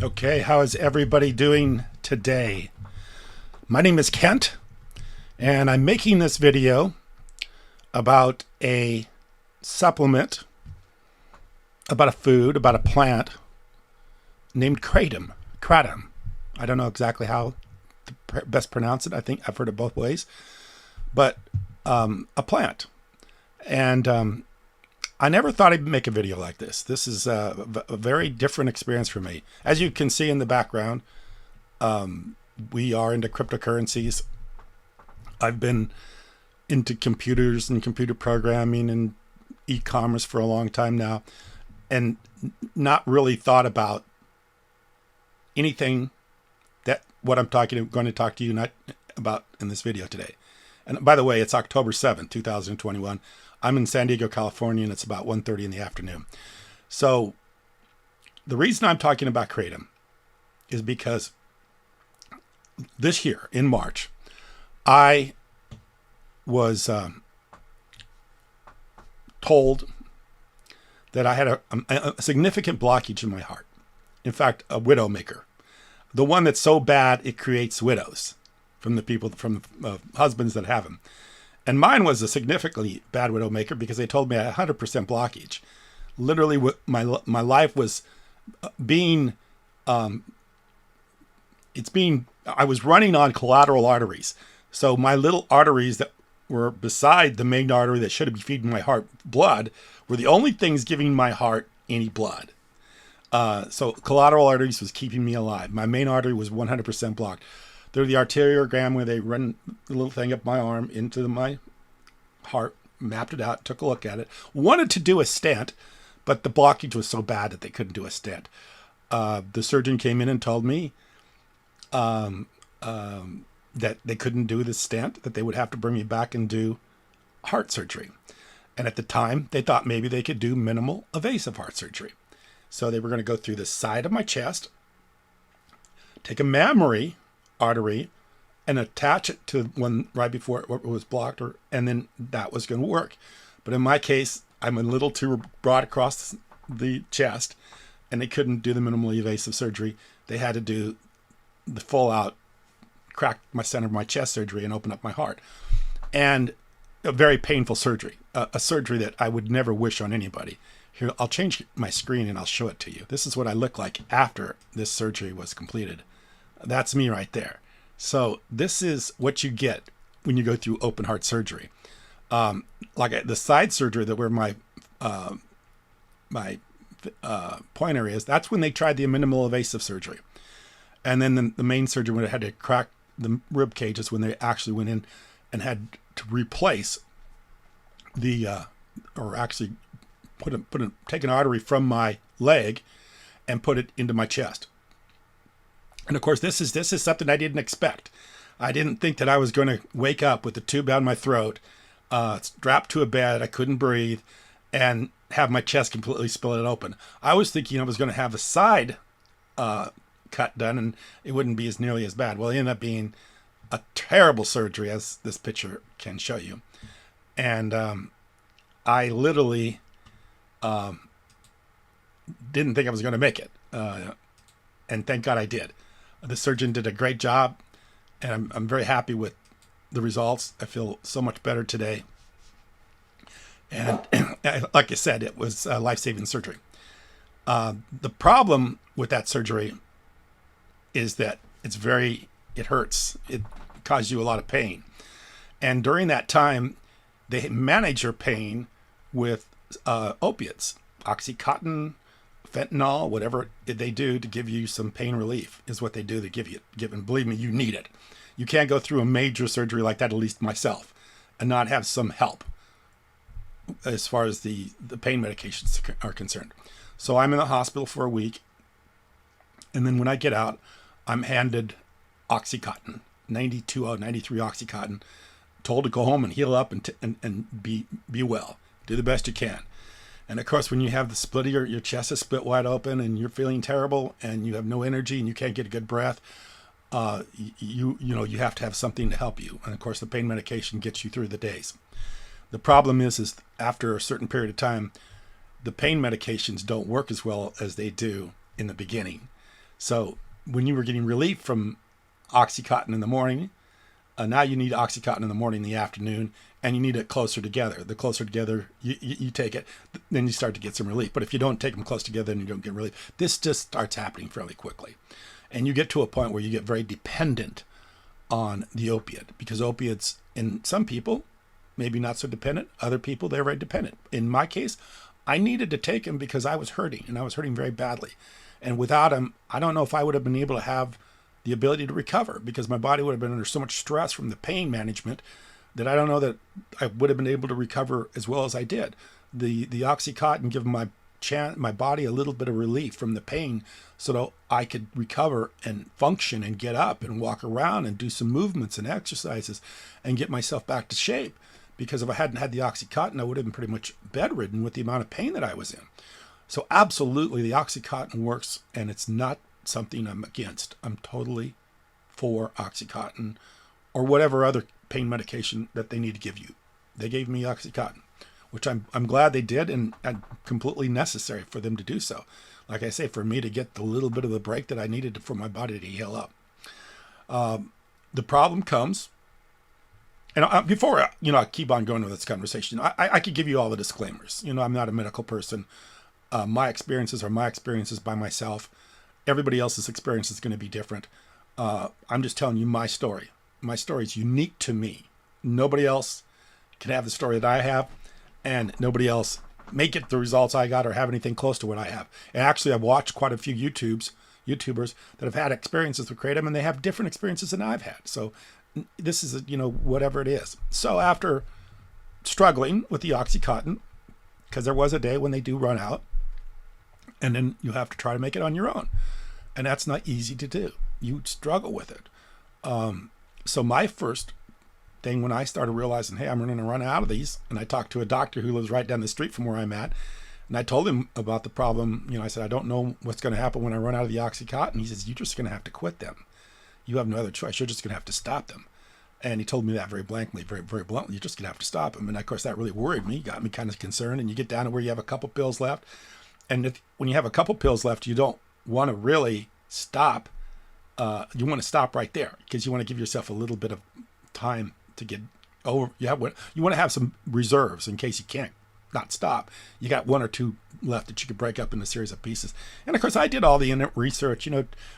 Okay, how is everybody doing today? My name is Kent, and I'm making this video about a supplement, about a food, about a plant named Kratom. Kratom. I don't know exactly how to best pronounce it. I think I've heard it both ways, but a plant. And I never thought I'd make a video like this. This is a very different experience for me. As you can see in the background, we are into cryptocurrencies. I've been into computers and computer programming and e-commerce for a long time now, and not really thought about anything that what I'm going to talk to you about in this video today. And by the way, it's October 7th, 2021. I'm in San Diego, California, and it's about 1:30 in the afternoon. So the reason I'm talking about Kratom is because this year in March, I was told that I had a significant blockage in my heart. In fact, a widowmaker. The one that's so bad it creates widows from the husbands that have them. And mine was a significantly bad widowmaker because they told me I had 100% blockage. Literally, my life was being, I was running on collateral arteries. So my little arteries that were beside the main artery that should be feeding my heart blood were the only things giving my heart any blood. So collateral arteries was keeping me alive. My main artery was 100% blocked. They're the arteriogram where they run the little thing up my arm into my heart, mapped it out, took a look at it, wanted to do a stent, but the blockage was so bad that they couldn't do a stent. The surgeon came in and told me that they couldn't do the stent, that they would have to bring me back and do heart surgery. And at the time, they thought maybe they could do minimal invasive heart surgery. So they were going to go through the side of my chest, take a mammary artery and attach it to one right before it was blocked, and then that was going to work. But in my case, I'm a little too broad across the chest, and they couldn't do the minimally invasive surgery. They had to do the full out crack my center of my chest surgery and open up my heart. And a very painful surgery, a surgery that I would never wish on anybody. Here, I'll change my screen and I'll show it to you. This is what I look like after this surgery was completed. That's me right there. So this is what you get when you go through open heart surgery. Like the side surgery that where my pointer is, that's when they tried the minimal invasive surgery. And then the main surgery when it had to crack the rib cages when they actually went in and had to replace the or actually take an artery from my leg and put it into my chest. And of course, this is something I didn't expect. I didn't think that I was going to wake up with the tube down my throat, strapped to a bed, I couldn't breathe, and have my chest completely split open. I was thinking I was going to have a side cut done, and it wouldn't be nearly as bad. Well, it ended up being a terrible surgery, as this picture can show you. And I literally didn't think I was going to make it. And thank God I did. The surgeon did a great job, and I'm very happy with the results. I feel so much better today. And like I said, it was a life-saving surgery. The problem with that surgery is that it hurts. It causes you a lot of pain. And during that time, they manage your pain with opiates, Oxycontin, fentanyl, whatever they do to give you some pain relief is what they do. They give you, and believe me, you need it. You can't go through a major surgery like that, at least myself, and not have some help as far as the pain medications are concerned. So I'm in the hospital for a week, and then when I get out, I'm handed Oxycontin, 93 Oxycontin, told to go home and heal up and be well. Do the best you can. And of course, when you have the split of your chest is split wide open and you're feeling terrible and you have no energy and you can't get a good breath, you have to have something to help you. And of course, the pain medication gets you through the days. The problem is after a certain period of time, the pain medications don't work as well as they do in the beginning. So when you were getting relief from Oxycontin in the morning, now you need Oxycontin in the morning, in the afternoon, and you need it closer together. The closer together you take it, then you start to get some relief. But if you don't take them close together and you don't get relief, this just starts happening fairly quickly. And you get to a point where you get very dependent on the opiate, because opiates, in some people, maybe not so dependent. Other people, they're very dependent. In my case, I needed to take them because I was hurting, and I was hurting very badly. And without them, I don't know if I would have been able to have the ability to recover, because my body would have been under so much stress from the pain management that I don't know that I would have been able to recover as well as I did. The Oxycontin gave my body a little bit of relief from the pain so that I could recover and function and get up and walk around and do some movements and exercises and get myself back to shape. Because if I hadn't had the Oxycontin, I would have been pretty much bedridden with the amount of pain that I was in. So absolutely, the Oxycontin works, and it's not something I'm against. I'm totally for Oxycontin or whatever other pain medication that they need to give you. They gave me Oxycontin, which I'm glad they did, and completely necessary for them to do so. Like I say, for me to get the little bit of the break that I needed for my body to heal up. The problem comes, and before I keep on going with this conversation, I could give you all the disclaimers. I'm not a medical person. My experiences are my experiences by myself. Everybody else's experience is going to be different. I'm just telling you my story. My story is unique to me. Nobody else can have the story that I have, and nobody else may get the results I got or have anything close to what I have. And actually, I've watched quite a few YouTubers that have had experiences with Kratom, and they have different experiences than I've had. So this is, whatever it is. So after struggling with the Oxycontin, because there was a day when they do run out, and then you have to try to make it on your own. And that's not easy to do. You struggle with it. So my first thing when I started realizing, hey, I'm going to run out of these, and I talked to a doctor who lives right down the street from where I'm at, and I told him about the problem. I said, I don't know what's going to happen when I run out of the Oxycontin. He says, you're just going to have to quit them. You have no other choice. You're just going to have to stop them. And he told me that very blankly, very, very bluntly. You're just going to have to stop them. And of course, that really worried me, got me kind of concerned. And you get down to where you have a couple pills left. And when you have a couple pills left, you don't want to really stop. You want to stop right there, because you want to give yourself a little bit of time to get over. You want to have some reserves in case you can't not stop. You got one or two left that you could break up into a series of pieces. And of course, I did all the research.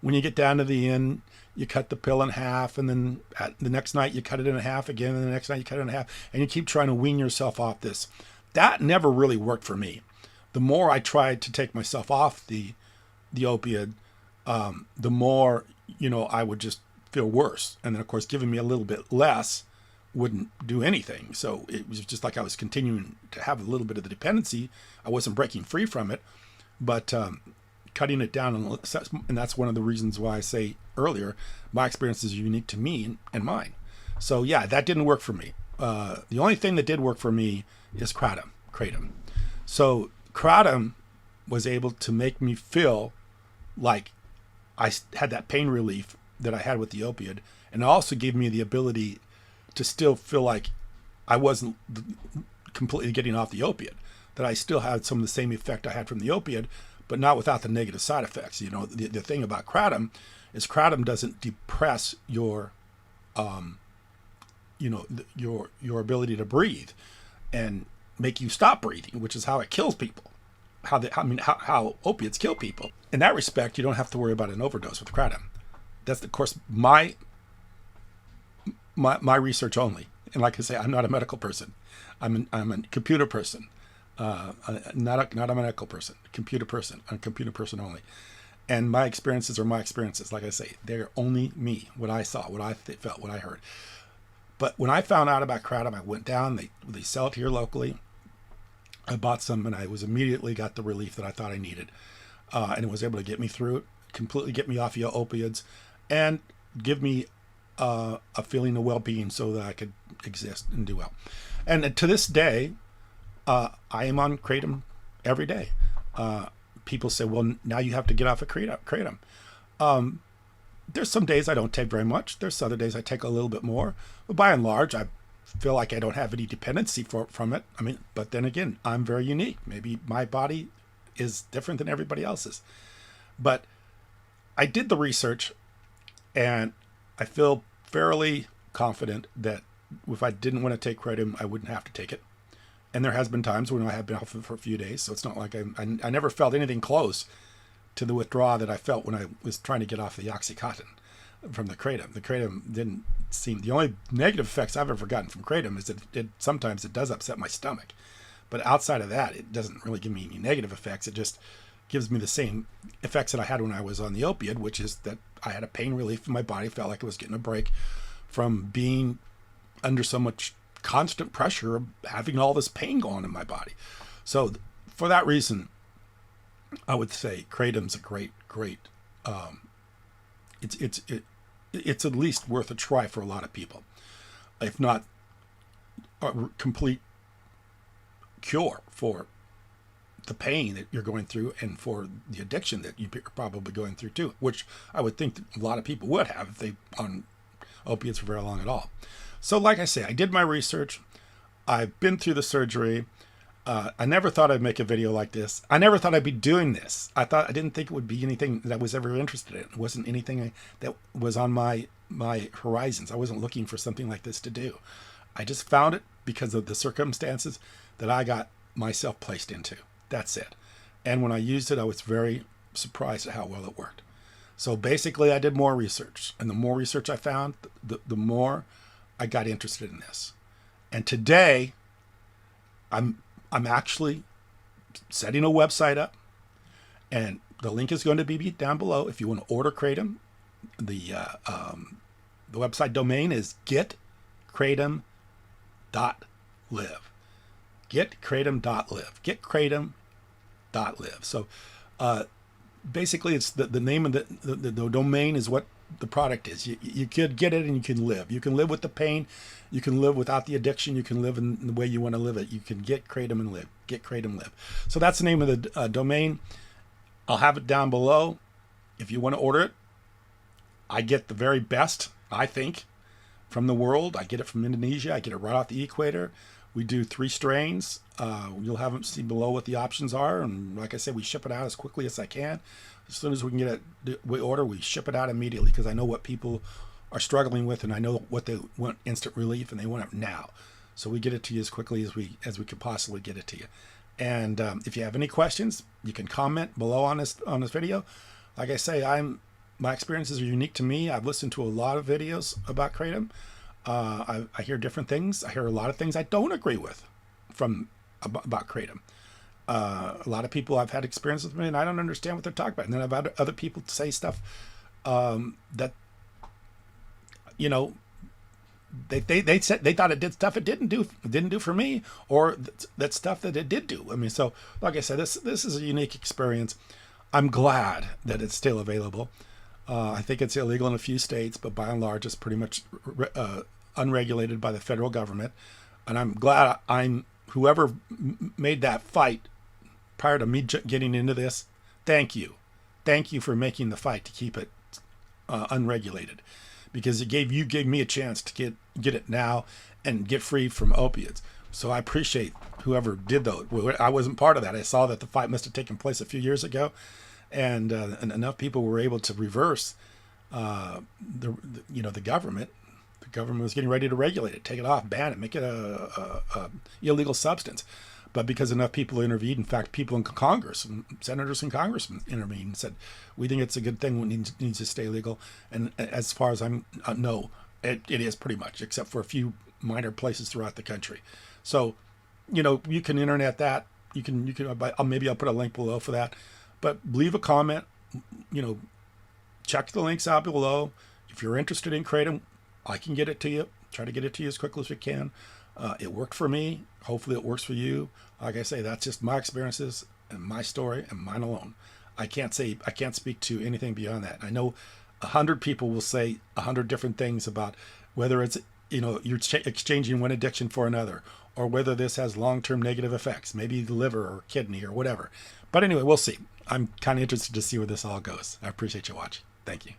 When you get down to the end, you cut the pill in half, and then the next night you cut it in half again, and the next night you cut it in half, and you keep trying to wean yourself off this. That never really worked for me. The more I tried to take myself off the opiate, the more I would just feel worse. And then of course, giving me a little bit less wouldn't do anything. So it was just like I was continuing to have a little bit of the dependency. I wasn't breaking free from it, but cutting it down, and that's one of the reasons why I say earlier, my experience is unique to me and mine. So yeah, that didn't work for me. The only thing that did work for me is Kratom. So Kratom was able to make me feel like I had that pain relief that I had with the opiate, and it also gave me the ability to still feel like I wasn't completely getting off the opiate, that I still had some of the same effect I had from the opiate, but not without the negative side effects. The thing about Kratom is Kratom doesn't depress your your ability to breathe and make you stop breathing, which is how it kills people. How opiates kill people. In that respect, you don't have to worry about an overdose with Kratom. That's, of course, my research only. And like I say, I'm not a medical person. I'm a computer person, not a medical person. Computer person. I'm a computer person only. And my experiences are my experiences. Like I say, they're only me. What I saw, what I felt, what I heard. But when I found out about Kratom, I went down. They sell it here locally. I bought some, and I was immediately got the relief that I thought I needed, and it was able to get me through it, completely get me off of opioids, and give me a feeling of well-being so that I could exist and do well. And to this day, I am on Kratom every day. People say, well, now you have to get off of Kratom. There's some days I don't take very much. There's other days I take a little bit more. But by and large, I feel like I don't have any dependency from it. But then again, I'm very unique. Maybe my body is different than everybody else's. But I did the research, and I feel fairly confident that if I didn't want to take Kratom, I wouldn't have to take it. And there has been times when I have been off it for a few days, so it's not like I never felt anything close to the withdrawal that I felt when I was trying to get off the Oxycontin from the Kratom. The Kratom didn't seem, the only negative effects I've ever gotten from Kratom is that sometimes it does upset my stomach. But outside of that, it doesn't really give me any negative effects. It just gives me the same effects that I had when I was on the opiate, which is that I had a pain relief in my body, felt like I was getting a break from being under so much constant pressure of having all this pain going on in my body. So for that reason, I would say Kratom's a great, it's at least worth a try for a lot of people, if not a complete cure for the pain that you're going through and for the addiction that you're probably going through too, which I would think that a lot of people would have if they on opiates for very long at all. So like I say, I did my research. I've been through the surgery. I never thought I'd make a video like this. I never thought I'd be doing this. I didn't think it would be anything that I was ever interested in. It wasn't anything that was on my horizons. I wasn't looking for something like this to do. I just found it because of the circumstances that I got myself placed into. That's it. And when I used it, I was very surprised at how well it worked. So basically, I did more research. And the more research I found, the more I got interested in this. And today, I'm actually setting a website up, and the link is going to be down below if you want to order Kratom. The website domain is getkratom.live. Getkratom.live. Getkratom.live. So basically, it's the name of the domain is what the product is. You could get it and you can live. You can live with the pain. You can live without the addiction. You can live in the way you want to live it. You can get Kratom and live. Get Kratom, live. So that's the name of the domain. I'll have it down below. If you want to order it, I get the very best, I think, from the world. I get it from Indonesia. I get it right off the equator. We do 3 strains. You'll have them see below what the options are. And like I said, we ship it out as quickly as I can. As soon as we can get it, we ship it out immediately because I know what people are struggling with, and I know what they want instant relief, and they want it now. So we get it to you as quickly as we could possibly get it to you. And if you have any questions, you can comment below on this video. Like I say, my experiences are unique to me. I've listened to a lot of videos about Kratom. I hear different things. I hear a lot of things I don't agree with about Kratom. A lot of people I've had experience with me, and I don't understand what they're talking about. And then I've had other people say stuff that, you know, they said they thought it did stuff it didn't do for me, or that stuff that it did do. I mean, so like I said, this is a unique experience. I'm glad that it's still available. I think it's illegal in a few states, but by and large, it's pretty much unregulated by the federal government. And I'm glad whoever made that fight prior to me getting into this, thank you. Thank you for making the fight to keep it unregulated, because it gave me a chance to get it now and get free from opiates. So I appreciate whoever did those. I wasn't part of that. I saw that the fight must have taken place a few years ago, and enough people were able to reverse the government. The government was getting ready to regulate it, take it off, ban it, make it a illegal substance. But because enough people intervened, in fact, people in Congress, and senators and congressmen intervened and said, we think it's a good thing, it needs to stay legal. And as far as I know, it is pretty much, except for a few minor places throughout the country. So, you can internet that. Maybe I'll put a link below for that. But leave a comment, check the links out below. If you're interested in Kratom, I can get it to you. Try to get it to you as quickly as we can. It worked for me. Hopefully it works for you. Like I say, that's just my experiences and my story and mine alone. I can't speak to anything beyond that. I know 100 people will say 100 different things about whether it's, you're exchanging one addiction for another, or whether this has long-term negative effects, maybe the liver or kidney or whatever. But anyway, we'll see. I'm kind of interested to see where this all goes. I appreciate you watching. Thank you.